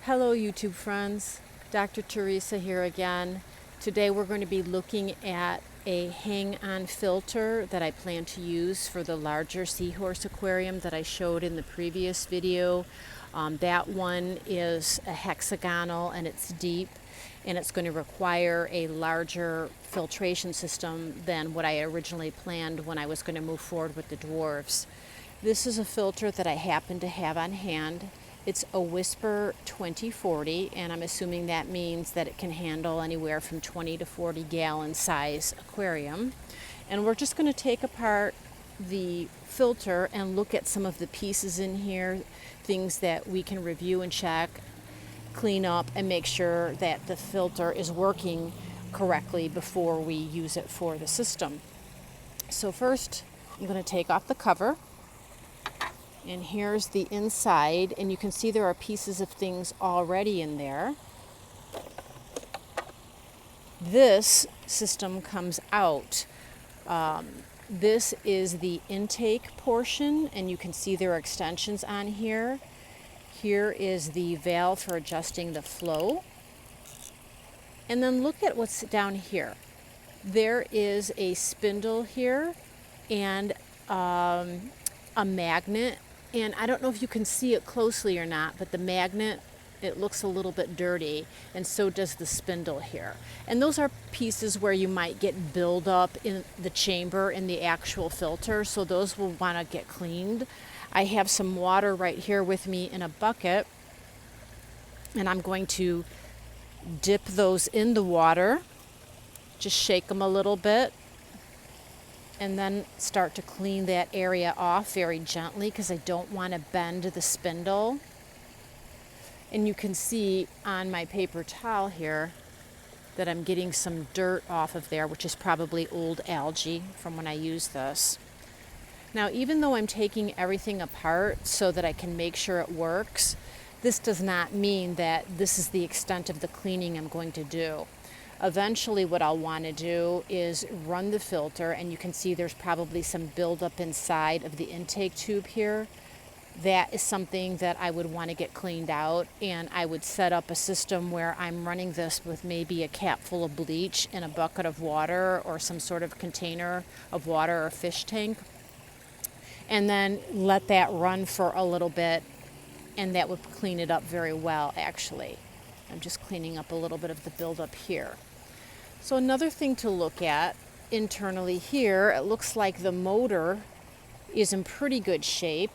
Hello YouTube friends, Dr. Teresa here again. Today we're going to be looking at a hang-on filter that I plan to use for the larger seahorse aquarium that I showed in the previous video. That one is a hexagonal and it's deep, and it's going to require a larger filtration system than what I originally planned when I was going to move forward with the dwarves. This is a filter that I happen to have on hand. It's a Whisper 2040, and I'm assuming that means that it can handle anywhere from 20 to 40 gallon size aquarium. And we're just going to take apart the filter and look at some of the pieces in here, things that we can review and check, clean up, and make sure that the filter is working correctly before we use it for the system. So first, I'm going to take off the cover. And here's the inside, and you can see there are pieces of things already in there. This system comes out. This is the intake portion, and you can see there are extensions on here. Here is the valve for adjusting the flow. And then look at what's down here. There is a spindle here and a magnet. And I don't know if you can see it closely or not, but the magnet, it looks a little bit dirty, and so does the spindle here. And those are pieces where you might get buildup in the chamber in the actual filter, so those will want to get cleaned. I have some water right here with me in a bucket, and I'm going to dip those in the water, just shake them a little bit, and then start to clean that area off very gently because I don't want to bend the spindle. And you can see on my paper towel here that I'm getting some dirt off of there, which is probably old algae from when I used this. Now, even though I'm taking everything apart so that I can make sure it works, this does not mean that this is the extent of the cleaning I'm going to do. Eventually what I'll want to do is run the filter, and you can see there's probably some buildup inside of the intake tube here. That is something that I would want to get cleaned out, and I would set up a system where I'm running this with maybe a cap full of bleach in a bucket of water or some sort of container of water or fish tank, and then let that run for a little bit, and that would clean it up very well. Actually, I'm just cleaning up a little bit of the buildup here. So another thing to look at internally here, it looks like the motor is in pretty good shape.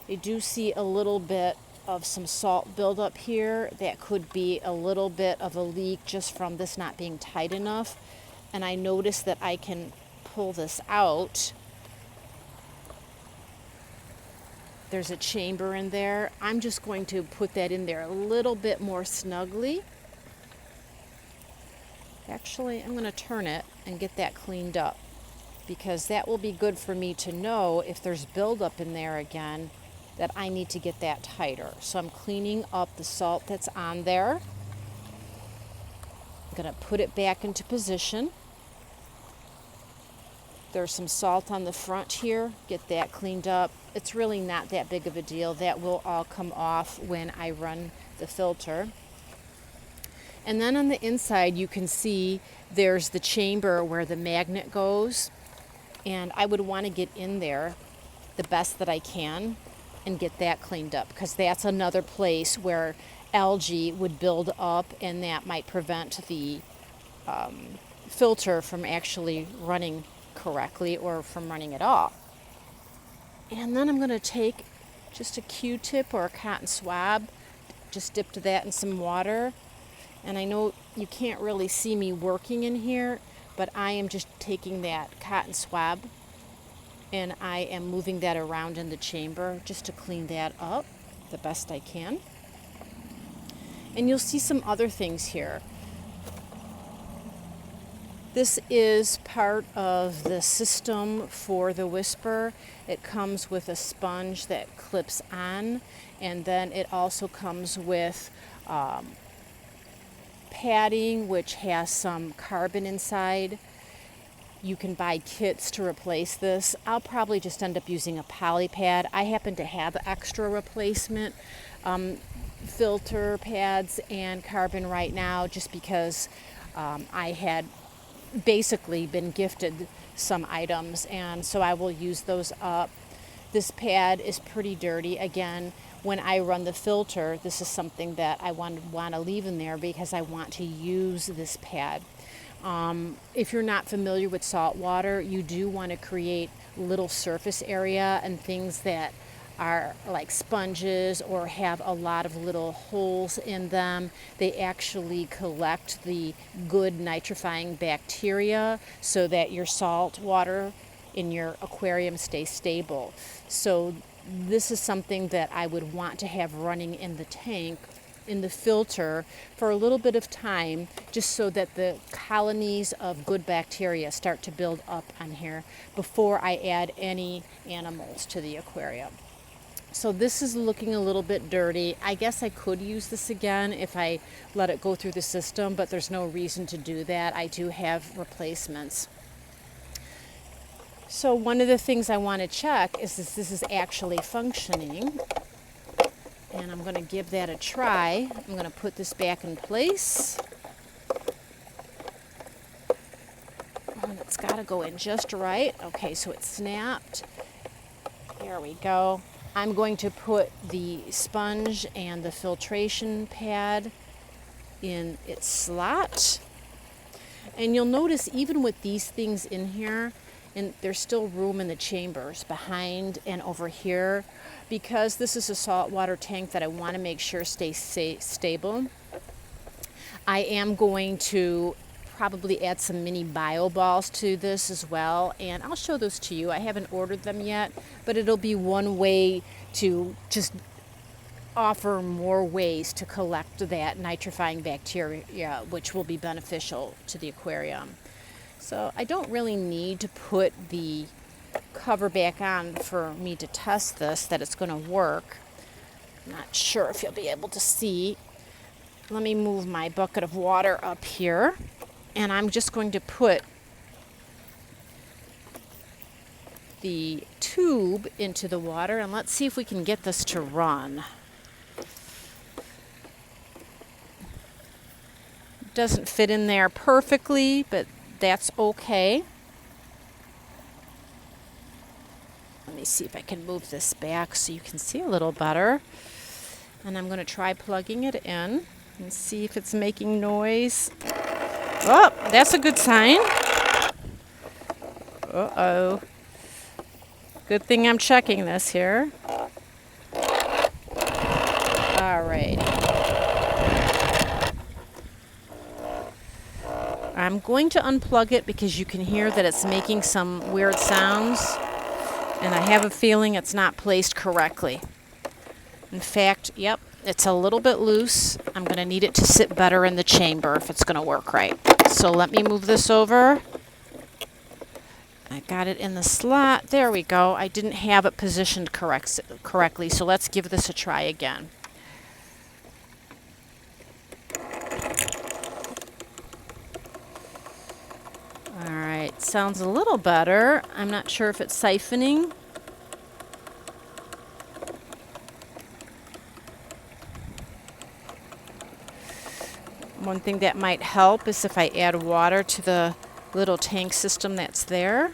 I do see a little bit of some salt buildup here. That could be a little bit of a leak just from this not being tight enough. And I notice that I can pull this out. There's a chamber in there. I'm just going to put that in there a little bit more snugly. Actually, I'm going to turn it and get that cleaned up, because that will be good for me to know if there's buildup in there again, that I need to get that tighter. So I'm cleaning up the salt that's on there. I'm going to put it back into position. There's some salt on the front here. Get that cleaned up. It's really not that big of a deal. That will all come off when I run the filter. And then on the inside, you can see there's the chamber where the magnet goes. And I would want to get in there the best that I can and get that cleaned up, because that's another place where algae would build up, and that might prevent the filter from actually running correctly or from running at all. And then I'm going to take just a Q-tip or a cotton swab, just dip that in some water. And I know you can't really see me working in here, but I am just taking that cotton swab and I am moving that around in the chamber just to clean that up the best I can. And you'll see some other things here. This is part of the system for the Whisper. It comes with a sponge that clips on, and then it also comes with padding, which has some carbon inside. You can buy kits to replace this. I'll probably just end up using a poly pad. I happen to have extra replacement filter pads and carbon right now just because I had basically been gifted some items, and so I will use those up. This pad is pretty dirty. Again, when I run the filter, this is something that I want to leave in there because I want to use this pad. If you're not familiar with salt water, you do want to create little surface area and things that are like sponges or have a lot of little holes in them. They actually collect the good nitrifying bacteria so that your salt water in your aquarium stays stable. So this is something that I would want to have running in the tank, in the filter, for a little bit of time, just so that the colonies of good bacteria start to build up on here before I add any animals to the aquarium. So this is looking a little bit dirty. I guess I could use this again if I let it go through the system, but there's no reason to do that. I do have replacements. So one of the things I want to check is if this is actually functioning. And I'm going to give that a try. I'm going to put this back in place. And it's got to go in just right. Okay, so it snapped. There we go. I'm going to put the sponge and the filtration pad in its slot. And you'll notice even with these things in here, and there's still room in the chambers behind and over here, because this is a saltwater tank that I want to make sure stays stable. I am going to probably add some mini bio balls to this as well, and I'll show those to you. I haven't ordered them yet, but it'll be one way to just offer more ways to collect that nitrifying bacteria, which will be beneficial to the aquarium. So I don't really need to put the cover back on for me to test this, that it's going to work. I'm not sure if you'll be able to see. Let me move my bucket of water up here, and I'm just going to put the tube into the water, and let's see if we can get this to run. It doesn't fit in there perfectly, but that's okay. Let me see if I can move this back so you can see a little better. And I'm going to try plugging it in and see if it's making noise. Oh, that's a good sign. Uh-oh. Good thing I'm checking this here. All right. I'm going to unplug it because you can hear that it's making some weird sounds, and I have a feeling it's not placed correctly. In fact, yep, it's a little bit loose. I'm going to need it to sit better in the chamber if it's going to work right. So let me move this over. I got it in the slot. There we go. I didn't have it positioned correctly, so let's give this a try again. All right, sounds a little better. I'm not sure if it's siphoning. One thing that might help is if I add water to the little tank system that's there.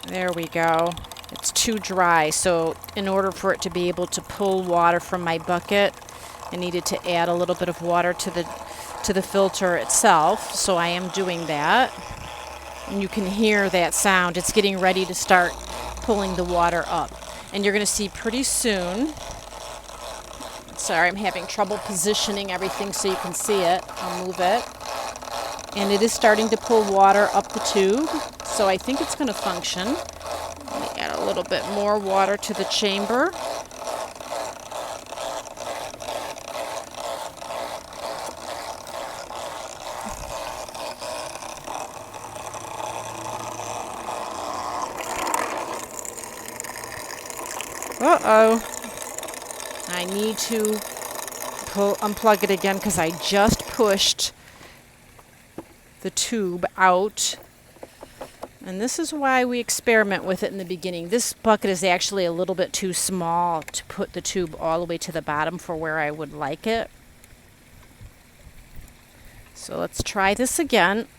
There we go. It's too dry, so in order for it to be able to pull water from my bucket, I needed to add a little bit of water to the filter itself, so I am doing that. And you can hear that sound. It's getting ready to start pulling the water up. And you're going to see pretty soon. Sorry, I'm having trouble positioning everything so you can see it. I'll move it. And it is starting to pull water up the tube, so I think it's going to function. Let me add a little bit more water to the chamber. Uh-oh. I need to unplug it again because I just pushed the tube out, and And this is why we experiment with it in the beginning. This bucket is actually a little bit too small to put the tube all the way to the bottom for where I would like it. So let's try this again.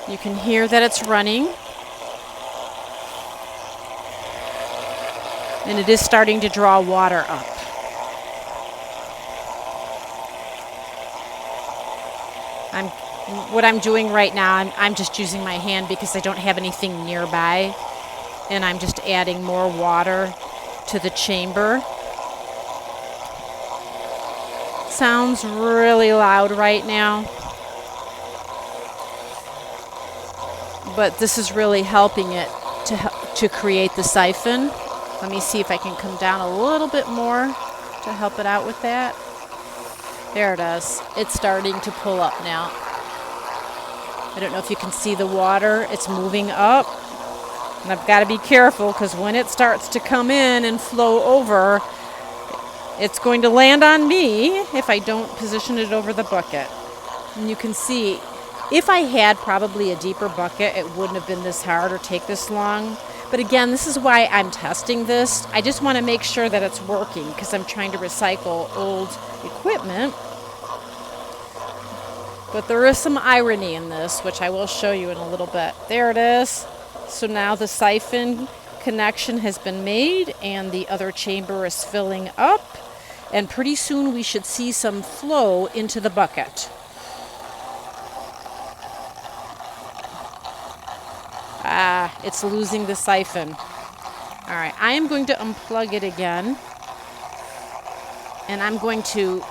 You can hear that it's running. And it is starting to draw water up. What I'm doing right now, I'm just using my hand because I don't have anything nearby. And I'm just adding more water to the chamber. Sounds really loud right now. But this is really helping it to create the siphon. Let me see if I can come down a little bit more to help it out with that. There it is. It's starting to pull up now. I don't know if you can see the water. It's moving up. And I've got to be careful because when it starts to come in and flow over, it's going to land on me if I don't position it over the bucket. And you can see, if I had probably a deeper bucket, it wouldn't have been this hard or take this long. But again, this is why I'm testing this. I just want to make sure that it's working because I'm trying to recycle old equipment. But there is some irony in this, which I will show you in a little bit. There it is. So now the siphon connection has been made and the other chamber is filling up. And pretty soon we should see some flow into the bucket. It's losing the siphon. All right, I am going to unplug it again. And I'm going to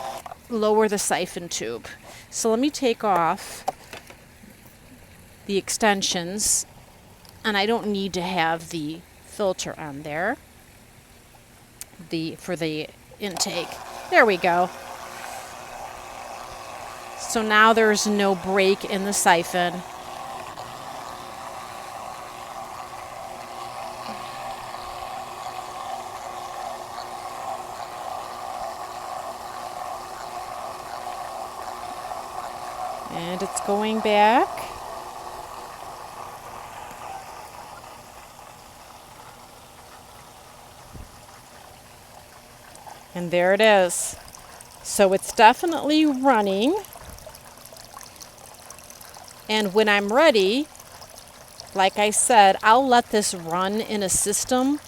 lower the siphon tube. So let me take off the extensions. And I don't need to have the filter on there for the intake. There we go. So now there's no break in the siphon. And it's going back. And there it is. So it's definitely running. And when I'm ready, like I said, I'll let this run in a system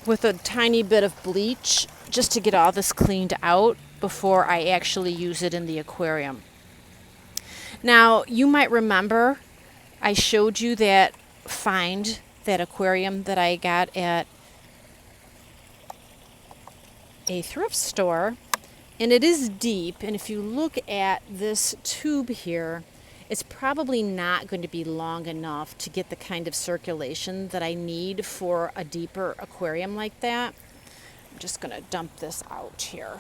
with a tiny bit of bleach just to get all this cleaned out before I actually use it in the aquarium. Now, you might remember I showed you that aquarium that I got at a thrift store, and it is deep, and if you look at this tube here, it's probably not going to be long enough to get the kind of circulation that I need for a deeper aquarium like that. I'm just going to dump this out here.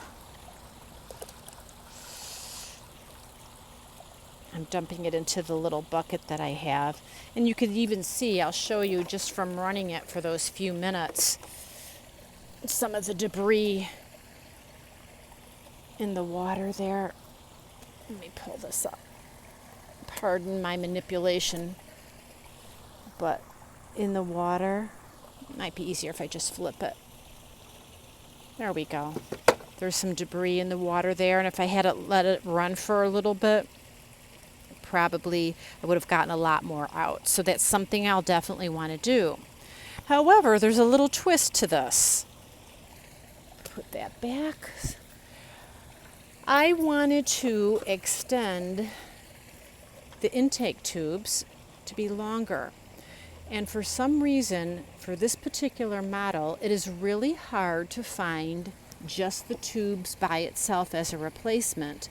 I'm dumping it into the little bucket that I have, and you can even see, I'll show you just from running it for those few minutes, some of the debris in the water there. Let me pull this up. Pardon my manipulation, but in the water, it might be easier if I just flip it. There we go. There's some debris in the water there, and if I had let it run for a little bit, probably I would have gotten a lot more out. So that's something I'll definitely want to do. However, there's a little twist to this. Put that back. I wanted to extend the intake tubes to be longer. And for some reason, for this particular model, it is really hard to find just the tubes by itself as a replacement.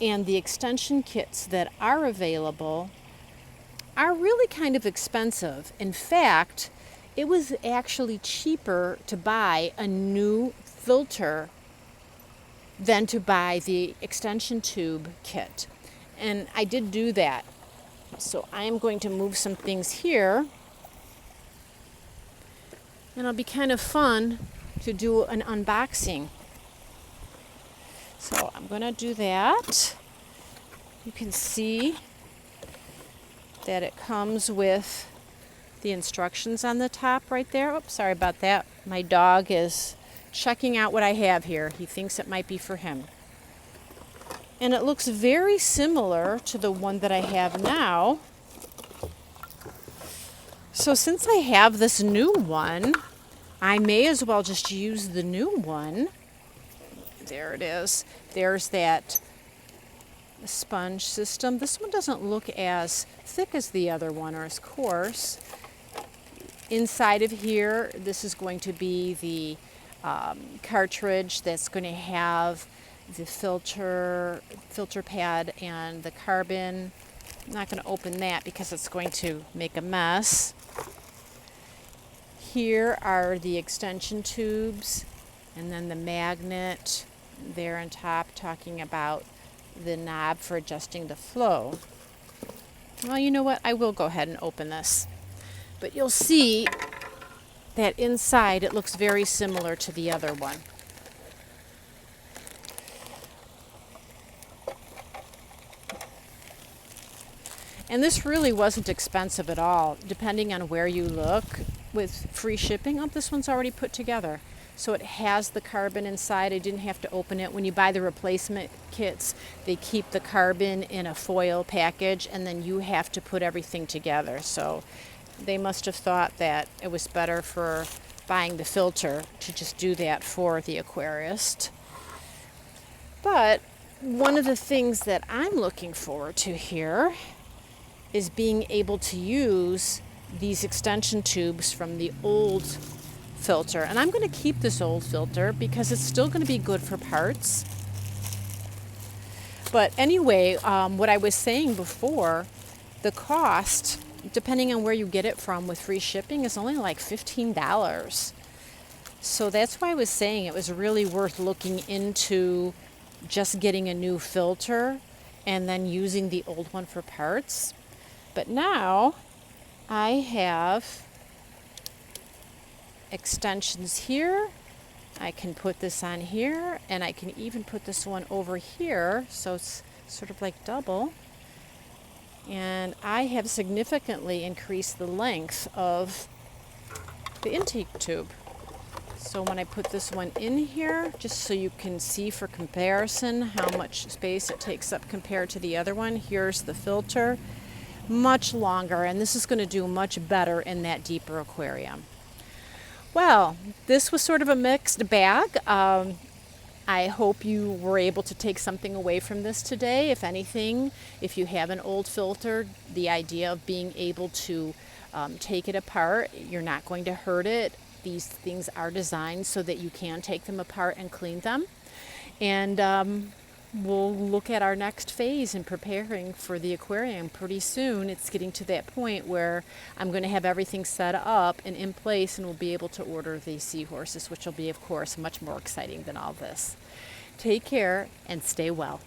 And the extension kits that are available are really kind of expensive. In fact, it was actually cheaper to buy a new filter than to buy the extension tube kit. And I did do that. So I am going to move some things here. And it'll be kind of fun to do an unboxing. So I'm going to do that. You can see that it comes with the instructions on the top right there. Oops, sorry about that. My dog is checking out what I have here. He thinks it might be for him. And it looks very similar to the one that I have now. So since I have this new one, I may as well just use the new one. There it is. There's that sponge system. This one doesn't look as thick as the other one, or as coarse. Inside of here, this is going to be the cartridge that's going to have the filter pad and the carbon. I'm not going to open that because it's going to make a mess. Here are the extension tubes, and then the magnet there on top talking about the knob for adjusting the flow. Well, you know what? I will go ahead and open this. But you'll see that inside it looks very similar to the other one. And this really wasn't expensive at all, depending on where you look. With free shipping, oh, this one's already put together. So it has the carbon inside. I didn't have to open it. When you buy the replacement kits, they keep the carbon in a foil package, and then you have to put everything together. So they must have thought that it was better for buying the filter to just do that for the aquarist. But one of the things that I'm looking forward to here is being able to use these extension tubes from the old filter. And I'm going to keep this old filter because it's still going to be good for parts. But anyway, what I was saying before, the cost, depending on where you get it from with free shipping, is only like $15. So that's why I was saying it was really worth looking into just getting a new filter and then using the old one for parts. But now I have extensions here. I can put this on here, and I can even put this one over here, so it's sort of like double. And I have significantly increased the length of the intake tube. So when I put this one in here, just so you can see for comparison how much space it takes up compared to the other one, here's the filter. Much longer, and this is going to do much better in that deeper aquarium. Well, this was sort of a mixed bag. I hope you were able to take something away from this today. If anything, if you have an old filter, the idea of being able to take it apart, you're not going to hurt it. These things are designed so that you can take them apart and clean them. And we'll look at our next phase in preparing for the aquarium pretty soon. It's getting to that point where I'm going to have everything set up and in place, and we'll be able to order the seahorses, which will be, of course, much more exciting than all this. Take care and stay well.